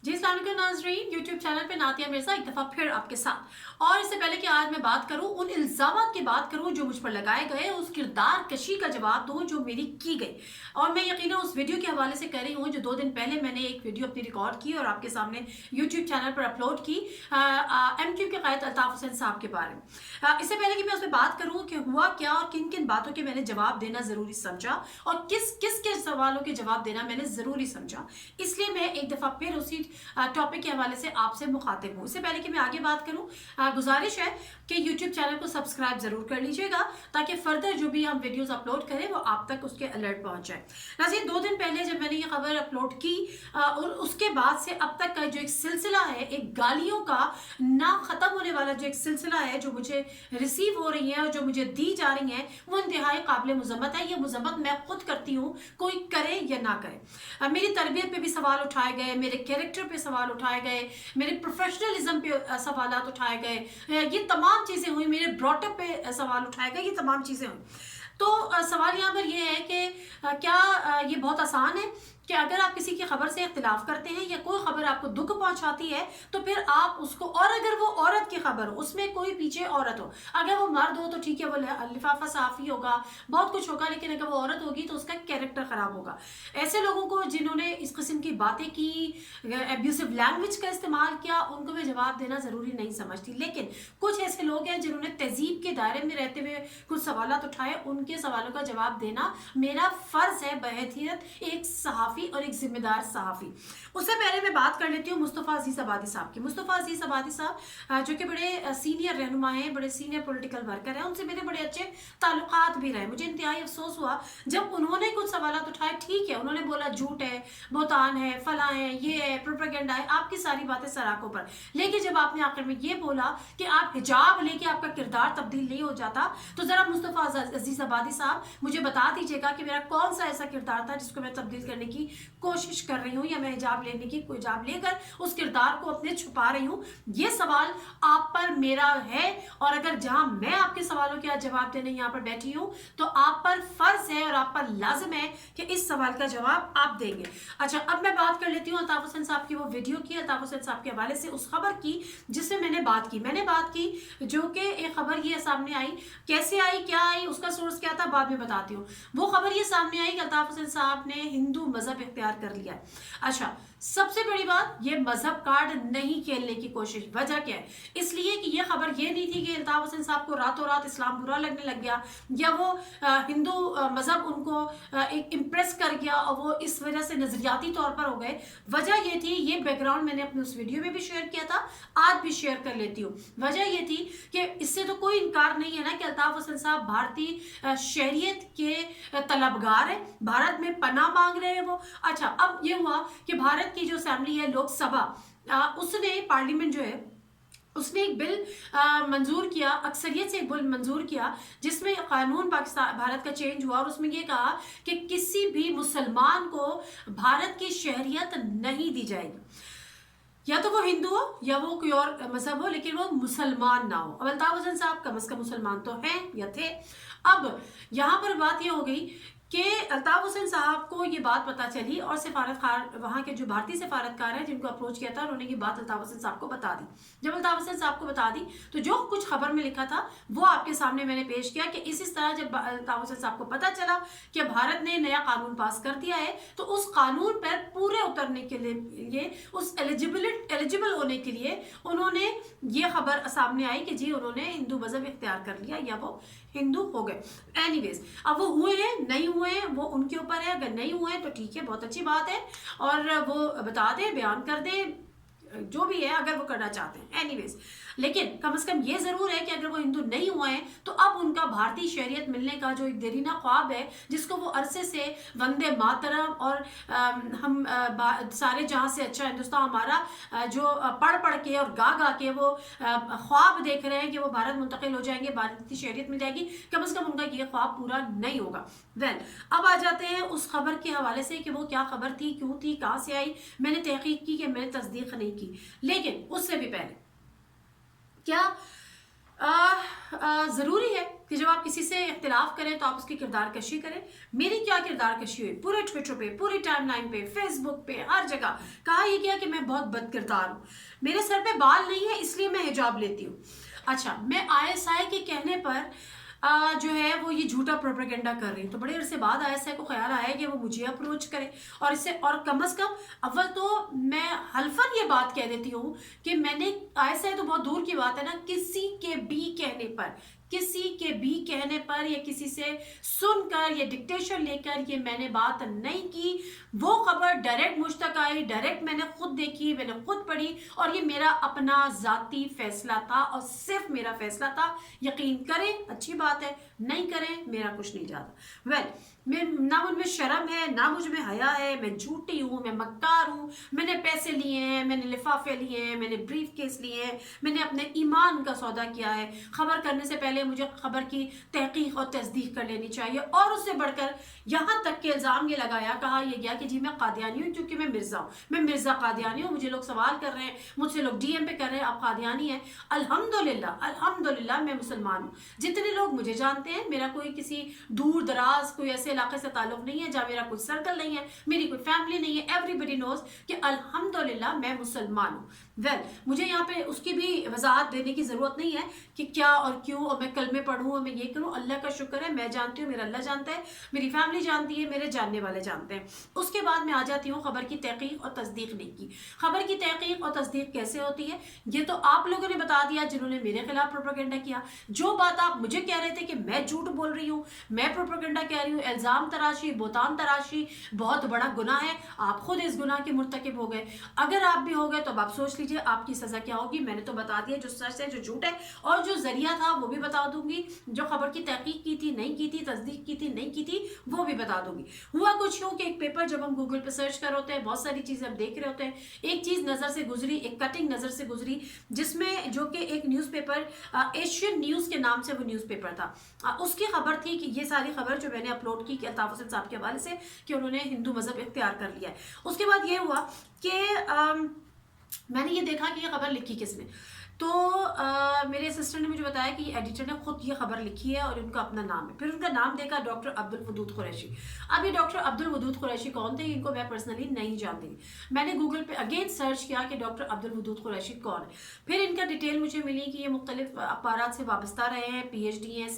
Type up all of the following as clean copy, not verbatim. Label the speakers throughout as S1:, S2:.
S1: जी अस्सलाम वालेकुम नाज़रीन, यूट्यूब चैनल पे नातिया मिर्ज़ा एक दफ़ा फिर आपके साथ। और इससे पहले कि आज मैं बात करूं उन इल्ज़ामात की बात करूं जो मुझ पर लगाए गए, उस किरदार कशी का जवाब दूं जो मेरी की गई। और मैं यकीनन उस वीडियो के हवाले से कह रही हूं जो 2 दिन पहले मैंने एक वीडियो अपनी रिकॉर्ड की और आपके सामने यूट्यूब चैनल पर अपलोड की MQ के कायद अल्ताफ़ हुसैन साहब के बारे में। इससे पहले कि मैं उस पर बात करूँ कि हुआ क्या और किन किन बातों के मैंने जवाब देना ज़रूरी समझा और किस किस के सवालों के जवाब देना मैंने ज़रूरी समझा, इसलिए मैं एक दफ़ा फिर उसी टॉपिक के हवाले से आपसे मुखातिब हूँ। इससे पहले कि मैं आगे बात करूँ, गुजारिश है कि यूट्यूब चैनल को सब्सक्राइब ज़रूर कर लीजिएगा ताकि फर्दर जो भी हम वीडियोस अपलोड करें वो आप तक उसके अलर्ट पहुँच जाए। नाज़रीन, 2 दिन पहले जब मैंने ये खबर अपलोड की और उसके बाद से अब तक का जो एक सिलसिला है, एक गालियों का ना ख़त्म होने वाला जो एक सिलसिला है, जो मुझे रिसीव हो रही है और जो मुझे दी जा रही हैं, वो इंतहाई काबिल मज़म्मत है। ये मज़म्मत मैं खुद करती हूँ, कोई करे या ना करे। मेरी तरबियत पे भी सवाल उठाए गए, मेरे कैरेक्टर पे सवाल उठाए गए, मेरे प्रोफेशनलिज्म पे सवालात उठाए गए, ये तमाम चीज़ें हुई, मेरे ब्रॉटअप पे सवाल उठाए गए, ये तमाम चीज़ें हुई। तो सवाल यहाँ पर ये है कि क्या ये बहुत आसान है कि अगर आप किसी की खबर से इख्तिलाफ करते हैं या कोई खबर आपको दुख पहुंचाती है तो फिर आप उसको, और अगर वो औरत की खबर हो, उसमें कोई पीछे औरत हो, अगर वो मर्द हो तो ठीक है, वो लिफाफा साफ़ी होगा, बहुत कुछ होगा, लेकिन अगर वो औरत होगी तो उसका कैरेक्टर ख़राब होगा। ऐसे लोगों को जिन्होंने इस किस्म की बातें की, एब्यूसिव लैंग्वेज का इस्तेमाल किया, उनको मैं जवाब देना ज़रूरी नहीं समझती। लेकिन कुछ ऐसे लोग हैं जिन्होंने तहजीब के दायरे में रहते हुए कुछ सवालात उठाए, उनके सवालों का जवाब देना मेरा फ़र्ज़ है बहैसियत एक सहाफ़ी और एक जिम्मेदार सहाफ़ी। उससे पहले मैं बात कर लेती हूँ मुस्तफ़ा अज़ीज़ आबादी साहब की। मुस्तफ़ा अज़ीज़ आबादी साहब जो कि बड़े सीनियर रहनुमा हैं, बड़े सीनियर पॉलिटिकल वर्कर हैं, उनसे मेरे बड़े अच्छे ताल्लुकात भी रहे। मुझे इंतहाई अफसोस हुआ जब उन्होंने कुछ सवालात उठाए। ठीक है, उन्होंने बोला झूठ है, बोतान है, फला है, ये है, प्रोपेगेंडा है, आपकी सारी बातें सराखों पर। लेकिन जब आपने आखिर में ये बोला कि आप हिजाब लेके आपका किरदार तब्दील नहीं हो जाता, तो ज़रा मुस्तफ़ा अज़ीज़ आबादी साहब मुझे बता दीजिएगा कि मेरा कौन सा ऐसा किरदार था जिसको मैं तब्दील करने की कोशिश कर रही हूँ या मैं हिजाब लेने की हिजाब लेकर उस किरदार को अपने छुपा रही हूँ। ये सवाल आप पर मेरा है और अगर जहां मैं आपके सवालों के जवाब देने यहाँ पर बैठी हूँ तो आप पर फर्ज है और आप पर लाजिम है कि इस सवाल का जवाब आप देंगे। अच्छा, अब मैं बात कर लेती हूँ अल्ताफ़ हुसैन साहब की वो वीडियो की, अल्ताफ़ हुसैन साहब के हवाले से उस खबर की जिसमें मैंने बात की जो कि एक खबर ये सामने आई। कैसे आई, क्या आई, उसका सोर्स क्या था, बाद में बताती हूँ। वो खबर ये सामने आई कि अल्ताफ़ हुसैन साहब ने हिंदू मजहब इख्तियार कर लिया। अच्छा, सबसे बड़ी बात, ये मजहब कार्ड नहीं खेलने की कोशिश। वजह क्या है? इसलिए कि ये खबर ये नहीं थी कि अल्ताफ़ हुसैन साहब को रातों रात इस्लाम बुरा लगने लग गया या वो हिंदू मजहब उनको एक इम्प्रेस कर गया और वो इस वजह से नजरियाती तौर पर हो गए। वजह ये थी, ये बैकग्राउंड मैंने अपने उस वीडियो में भी शेयर किया था, आज भी शेयर कर लेती हूँ। वजह ये थी कि इससे तो कोई इनकार नहीं है ना कि अल्ताफ़ हुसैन साहब भारतीय शहरियत के तलबगार है, भारत में पनाह मांग रहे हैं वो। अच्छा, अब ये हुआ कि भारत की जो असेंबली है, लोकसभा, उसने पार्लियामेंट जो है उसने एक बिल मंजूर किया, अक्सरियत से एक बिल मंजूर किया जिसमें कानून पाकिस्तान भारत का चेंज हुआ और उसमें ये कहा कि किसी भी मुसलमान को भारत की शहरियत नहीं दी जाएगी। या तो वो हिंदू हो या वो कोई और मजहब हो, लेकिन वो मुसलमान ना हो। अब अल्ताफ़ हुसैन साहब कम से कम मुसलमान तो हैं या थे। अब यहाँ पर बात ये हो गई कि अल्ताफ़ हुसैन साहब को ये बात पता चली और सिफारतकार, वहाँ के जो भारतीय सिफारतकार हैं जिनको अप्रोच किया था, उन्होंने ये बात अल्ताफ़ हुसैन साहब को बता दी। जब अल्ताफ़ हुसैन साहब को बता दी तो जो कुछ खबर में लिखा था वो आपके सामने मैंने पेश किया कि इस तरह जब अल्ताफ़ हुसैन साहब को पता चला कि भारत ने नया कानून पास कर दिया है तो उस कानून पर पूरे उतरने के लिए, उस एलिजिबल होने के लिए उन्होंने ये खबर सामने आई कि जी उन्होंने हिंदू मजहब इख्तियार कर लिया या वो हिंदू हो गए। एनीवेज, अब वो हुए हैं नहीं हुए हैं वो उनके ऊपर है। अगर नहीं हुए तो ठीक है, बहुत अच्छी बात है, और वो बता दें, बयान कर दें, जो भी है अगर वो करना चाहते हैं। एनीवेज, लेकिन कम से कम ये ज़रूर है कि अगर वो हिंदू नहीं हुए हैं तो अब उनका भारतीय शहरियत मिलने का जो एक देरीना ख्वाब है, जिसको वो अरसे से वंदे मातरम और हम सारे जहाँ से अच्छा हिंदुस्तान हमारा जो पढ़ के और गा के वो ख्वाब देख रहे हैं कि वो भारत मुंतकिल हो जाएंगे, भारतीय शहरियत मिल जाएगी, कम से कम उनका ये ख्वाब पूरा नहीं होगा। अब आ जाते हैं उस खबर के हवाले से कि वो क्या खबर थी, क्यों थी, कहाँ से आई। मैंने तहकीक की कि मैंने तस्दीक नहीं की, लेकिन उससे भी पहले क्या ज़रूरी है कि जब आप किसी से इख्तिलाफ करें तो आप उसकी किरदार कशी करें। मेरी क्या किरदार कशी हुई, पूरे ट्विटर पे, पूरी टाइमलाइन पे, फेसबुक पे, हर जगह कहा ये गया कि मैं बहुत बद किरदार हूँ, मेरे सर पे बाल नहीं है इसलिए मैं हिजाब लेती हूँ। अच्छा, मैं ISI के कहने पर जो है वो ये झूठा प्रोपेगेंडा कर रही हूँ, तो बड़े अरसे बाद ISI को ख्याल आया कि वो मुझे अप्रोच करे, और इससे और कम से कम अव्वल तो मैं हल्फन ये बात कह देती हूँ कि मैंने ISI तो बहुत दूर की बात है ना, किसी के भी कहने पर या किसी से सुनकर या डिक्टेशन लेकर ये मैंने बात नहीं की। वो खबर डायरेक्ट मुझ तक आई, डायरेक्ट मैंने खुद देखी, मैंने खुद पढ़ी, और ये मेरा अपना जाती फैसला था और सिर्फ मेरा फैसला था। यकीन करें अच्छी बात है, नहीं करें मेरा कुछ नहीं जाता। वेल, मैं ना मुझ में शर्म है ना मुझ में हया है, मैं झूठी हूँ, मैं मक्कार हूँ, मैंने पैसे लिए हैं, मैंने लिफाफे लिए हैं, मैंने ब्रीफ केस लिए हैं, मैंने अपने ईमान का सौदा किया है। खबर करने से पहले मुझे खबर की तहकीक और तस्दीक कर लेनी चाहिए। और उससे बढ़कर यहाँ तक के इल्ज़ाम ये लगाया, कहा यह गया कि जी मैं कादियानी हूँ क्योंकि मैं मिर्ज़ा हूँ, मैं मिर्ज़ा कादियानी हूँ। मुझे लोग सवाल कर रहे हैं, मुझसे लोग DM पे कर रहे हैं आप कादियानी हैं। अल्हम्दुलिल्लाह अल्हम्दुलिल्लाह मैं मुसलमान हूँ। जितने लोग मुझे जानते हैं, मेरा कोई किसी दूर दराज कोई ऐसे इलाके से ताल्लुक नहीं है जहाँ मेरा कुछ सर्कल नहीं है, मेरी कोई फैमिली नहीं है। एवरीबडी नोज कि अल्हम्दुलिल्लाह मैं मुसलमान हूँ। वेल, मुझे यहाँ पे उसकी भी वजाहत देने की ज़रूरत नहीं है कि क्या और क्यों, और मैं कलमे पढ़ूँ और मैं ये करूँ। अल्लाह का शुक्र है, मैं जानती हूँ, मेरा अल्लाह जानता है, मेरी फैमिली जानती है, मेरे जानने वाले जानते हैं। उसके बाद मैं आ जाती हूँ खबर की तहकीक और तस्दीक नहीं की। खबर की तहकीक और तस्दीक कैसे होती है ये तो आप लोगों ने बता दिया जिन्होंने मेरे खिलाफ प्रोपेगेंडा किया। जो बात आप मुझे कह रहे थे कि मैं झूठ बोल रही हूँ, मैं प्रोपेगेंडा कह रही हूँ, इल्ज़ाम तराशी, बोतान तराशी बहुत बड़ा गुनाह है। आप खुद इस गुनाह के मुर्तकिब हो गए। अगर आप भी हो गए तो अब आप सोच लीजिए आपकी सज़ा क्या होगी। मैंने तो बता दिया जो सच है, जो झूठ है, और जो जरिया था वो भी बता दूंगी। जो खबर की तहकीक की थी नहीं की थी, तस्दीक की थी नहीं की थी, वो भी बता दूंगी। हुआ कुछ यूँ कि एक पेपर जब हम गूगल पे सर्च कर होते हैं, बहुत सारी चीज़ें हम देख रहे होते हैं, एक चीज़ नज़र से गुजरी, एक कटिंग नज़र से गुजरी, जिसमें जो कि एक न्यूज़पेपर एशियन न्यूज़ के नाम से वो न्यूज़पेपर था, उसकी खबर थी कि ये सारी खबर जो मैंने अपलोड की अल्ताफ हुसैन साहब के हवाले से कि उन्होंने हिंदू मज़हब इख्तियार कर लिया है। उसके बाद ये हुआ कि मैंने ये देखा कि ये खबर लिखी किसने, तो मेरे असिस्टेंट ने मुझे बताया कि एडिटर ने खुद ये खबर लिखी है और उनका अपना नाम है। फिर उनका नाम देखा, डॉक्टर अब्दुल वदूद कुरैशी। अब ये डॉक्टर अब्दुल वदूद कुरैशी कौन थे, इनको मैं पर्सनली नहीं जानती। मैंने गूगल पे अगेन सर्च किया कि डॉक्टर अब्दुल वदूद कुरैशी कौन है। फिर इनका डिटेल मुझे मिली कि ये मुख्तलिफ अखबारात से वाबस्ता रहे हैं, PhD हैं,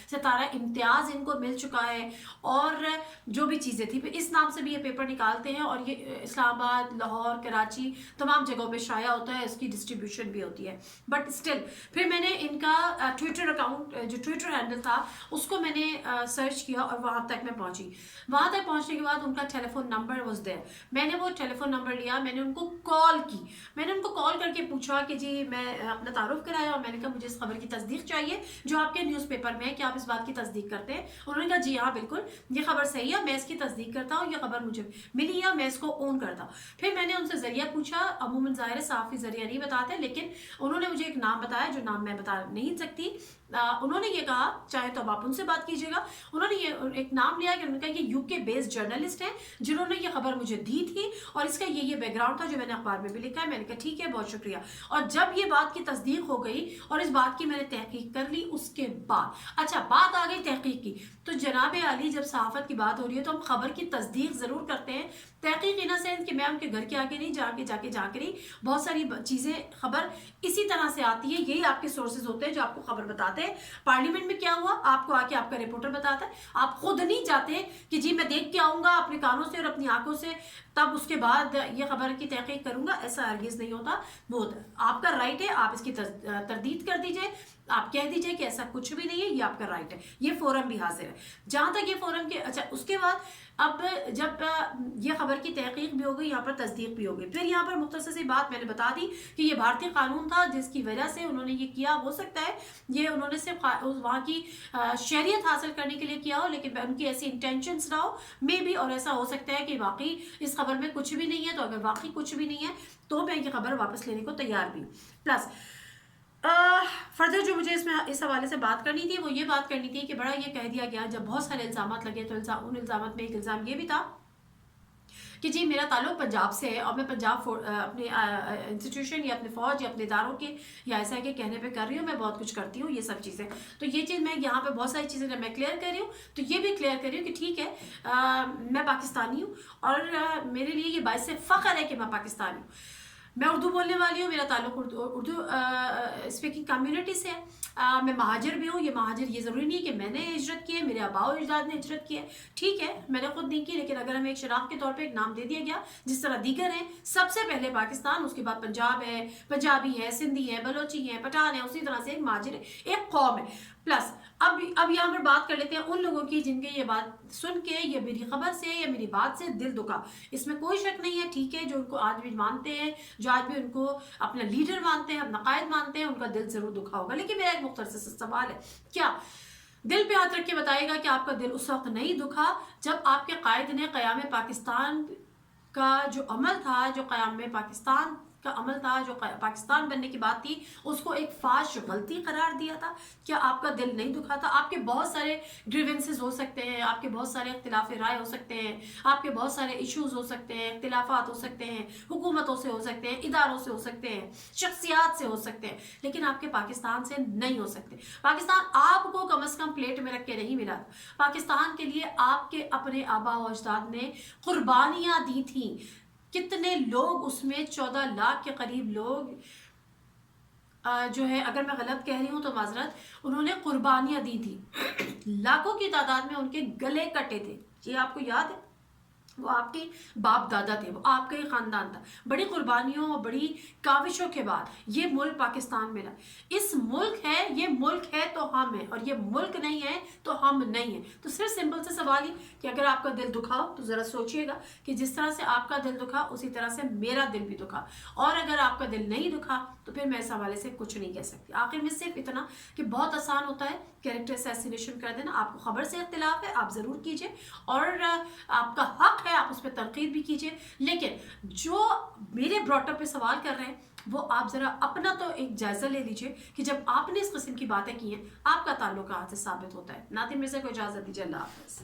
S1: सितारा इम्तियाज़ इनको मिल चुका है, और जो भी चीज़ें थी। फिर इस नाम से भी ये पेपर निकालते हैं, और ये इस्लामाबाद, लाहौर, कराची तमाम जगहों पर शाया होता है, इसकी डिस्ट्रीब्यूशन भी होती है। बट स्टिल फिर मैंने इनका ट्विटर अकाउंट, जो ट्विटर हैंडल था, उसको मैंने सर्च किया और वहाँ तक मैं पहुँची। वहाँ तक पहुँचने के बाद उनका टेलीफोन नंबर वाज देयर। मैंने वो टेलीफोन नंबर लिया, मैंने उनको कॉल की। मैंने उनको कॉल करके पूछा कि जी, मैं अपना तारुफ कराया और मैंने कहा मुझे इस खबर की तस्दीक चाहिए जो आपके न्यूज़पेपर में है, क्या आप इस बात की तस्दीक करते हैं। उन्होंने कहा जी हाँ बिल्कुल, ये खबर सही है, मैं इसकी तस्दीक करता हूँ, ये खबर मुझे मिली है, मैं इसको ओन करता हूँ। फिर मैंने उनसे जरिया पूछा, अमूमन ज़ाहिर है साफ़ी जरिया नहीं बताते, लेकिन उन्होंने मुझे एक नाम बताया जो नाम मैं बता नहीं सकती। उन्होंने ये कहा, चाहे तो अब आप उनसे बात कीजिएगा, उन्होंने ये एक नाम लिया कि उन्होंने कहा ये UK बेस्ड जर्नलिस्ट हैं जिन्होंने ये खबर मुझे दी थी, और इसका ये बैकग्राउंड था जो मैंने अखबार में भी लिखा है। मैंने कहा ठीक है, बहुत शुक्रिया। और जब ये बात की तस्दीक हो गई और इस बात की मैंने तहकीक कर ली, उसके बाद अच्छा बात आ गई तहकीक की, तो जनाब आली जब सहाफ़त की बात हो रही है तो हम खबर की तस्दीक ज़रूर करते हैं। तहकीक इन सेंस कि मैं उनके घर के आगे नहीं जाके नहीं, बहुत सारी चीज़ें खबर इसी तरह से आती है, यही आपके सोर्सेज होते हैं जो आपको खबर बताते हैं। पार्लियामेंट में क्या हुआ आपको आके आपका रिपोर्टर बताता है, आप खुद नहीं जाते कि जी मैं देख के आऊँगा अपने कानों से और अपनी आंखों से, तब उसके बाद ये खबर की तहकीक करूँगा, ऐसा हरगिज़ नहीं होता। वो आपका राइट है, आप इसकी तरदीद कर दीजिए, आप कह दीजिए कि ऐसा कुछ भी नहीं है, ये आपका राइट है। ये फोरम भी हाजिर है जहाँ तक ये फोरम के। अच्छा, उसके बाद अब जब ये खबर की तहकीक भी हो गई, यहाँ पर तस्दीक भी हो गई, फिर यहाँ पर मुख्तसर सी बात मैंने बता दी कि ये भारतीय कानून था जिसकी वजह से उन्होंने ये किया। हो सकता है ये उन्होंने सिर्फ वहाँ की शरीयत हासिल करने के लिए किया हो, लेकिन उनकी ऐसी इंटेंशंस ना हो मे बी, और ऐसा हो सकता है कि वाकई इस खबर में कुछ भी नहीं है। तो अगर वाकई कुछ भी नहीं है तो मैं ये खबर वापस लेने को तैयार भी। प्लस फर्दर जो मुझे इसमें इस हवाले से बात करनी थी वो ये बात करनी थी कि बड़ा ये कह दिया गया, जब बहुत सारे इल्ज़ाम लगे तो उन इल्ज़ाम में एक इल्ज़ाम ये भी था کہ جی میرا تعلق پنجاب سے ہے اور میں پنجاب اپنے انسٹیٹیوشن یا اپنے فوج یا اپنے اداروں کے یا ایسا کے کہنے پہ کر رہی ہوں، میں بہت کچھ کرتی ہوں، یہ سب چیزیں. تو یہ چیز میں یہاں پہ بہت ساری چیزیں میں کلیئر کر رہی ہوں، تو یہ بھی کلیئر کر رہی ہوں کہ ٹھیک ہے میں پاکستانی ہوں اور میرے لیے یہ باعث فخر ہے کہ میں پاکستانی ہوں. میں اردو بولنے والی ہوں، میرا تعلق اردو اسپیکنگ کمیونٹی سے ہے. میں مہاجر بھی ہوں. یہ مہاجر یہ ضروری نہیں کہ میں نے ہجرت کی ہے، میرے آباء و اجداد نے ہجرت کی ہے، ٹھیک ہے میں نے خود نہیں کی، لیکن اگر ہمیں ایک شناخت کے طور پہ ایک نام دے دیا گیا جس طرح دیگر ہیں، سب سے پہلے پاکستان، اس کے بعد پنجاب ہے، پنجابی ہے، سندھی ہے، بلوچی ہیں، پٹھان ہے، اسی طرح سے ایک مہاجر ہے، ایک قوم ہے. پلس اب یہاں پر بات کر لیتے ہیں ان لوگوں کی جن کے یہ بات سن کے یا میری خبر سے یا میری بات سے دل دکھا. اس میں کوئی شک نہیں ہے، ٹھیک ہے، جو ان کو آج بھی مانتے ہیں، جو آج بھی ان کو اپنا لیڈر مانتے ہیں، اپنا قائد مانتے ہیں، ان کا دل ضرور دکھا ہوگا. لیکن میرا ایک مختصر سا سوال ہے، کیا دل پہ ہاتھ رکھ کے بتائے گا کہ آپ کا دل اس وقت نہیں دکھا جب آپ کے قائد نے قیام پاکستان کا جو عمل تھا، جو قیام پاکستان کا عمل تھا، جو پاکستان بننے کی بات تھی، اس کو ایک فاش غلطی قرار دیا تھا؟ کیا آپ کا دل نہیں دکھا تھا؟ آپ کے بہت سارے گریونسز ہو سکتے ہیں، آپ کے بہت سارے اختلاف رائے ہو سکتے ہیں، آپ کے بہت سارے ایشوز ہو سکتے ہیں، اختلافات ہو سکتے ہیں، حکومتوں سے ہو سکتے ہیں، اداروں سے ہو سکتے ہیں، شخصیات سے ہو سکتے ہیں، لیکن آپ کے پاکستان سے نہیں ہو سکتے. پاکستان آپ کو کم از کم پلیٹ میں رکھ کے نہیں ملا. پاکستان کے لیے آپ کے اپنے آباء و اجداد نے قربانیاں دی تھیں. کتنے لوگ اس میں 14 لاکھ کے قریب لوگ جو ہے، اگر میں غلط کہہ رہی ہوں تو معذرت، انہوں نے قربانیاں دی تھی. لاکھوں کی تعداد میں ان کے گلے کٹے تھے. یہ آپ کو یاد ہے؟ وہ آپ کے باپ دادا تھے، وہ آپ کا ہی خاندان تھا. بڑی قربانیوں اور بڑی کاوشوں کے بعد یہ ملک پاکستان ملا. اس ملک ہے، یہ ملک ہے تو ہم ہیں، اور یہ ملک نہیں ہے تو ہم نہیں ہیں. تو صرف سمپل سے سوال ہی کہ اگر آپ کا دل دکھا ہو تو ذرا سوچئے گا کہ جس طرح سے آپ کا دل دکھا اسی طرح سے میرا دل بھی دکھا. اور اگر آپ کا دل نہیں دکھا تو پھر میں اس حوالے سے کچھ نہیں کہہ سکتی. آخر میں صرف اتنا کہ بہت آسان ہوتا ہے کیریکٹر اسیسینیشن کر دینا. آپ کو خبر سے اختلاف ہے، آپ ضرور کیجئے، اور آپ کا حق ہے، آپ اس پہ تنقید بھی کیجئے. لیکن جو میرے براٹ اپ پہ سوال کر رہے ہیں وہ آپ ذرا اپنا تو ایک جائزہ لے لیجئے کہ جب آپ نے اس قسم کی باتیں کی ہیں آپ کا تعلق کہاں سے ثابت ہوتا ہے. ناطق مرزا کو اجازت دیجیے. اللہ حافظ.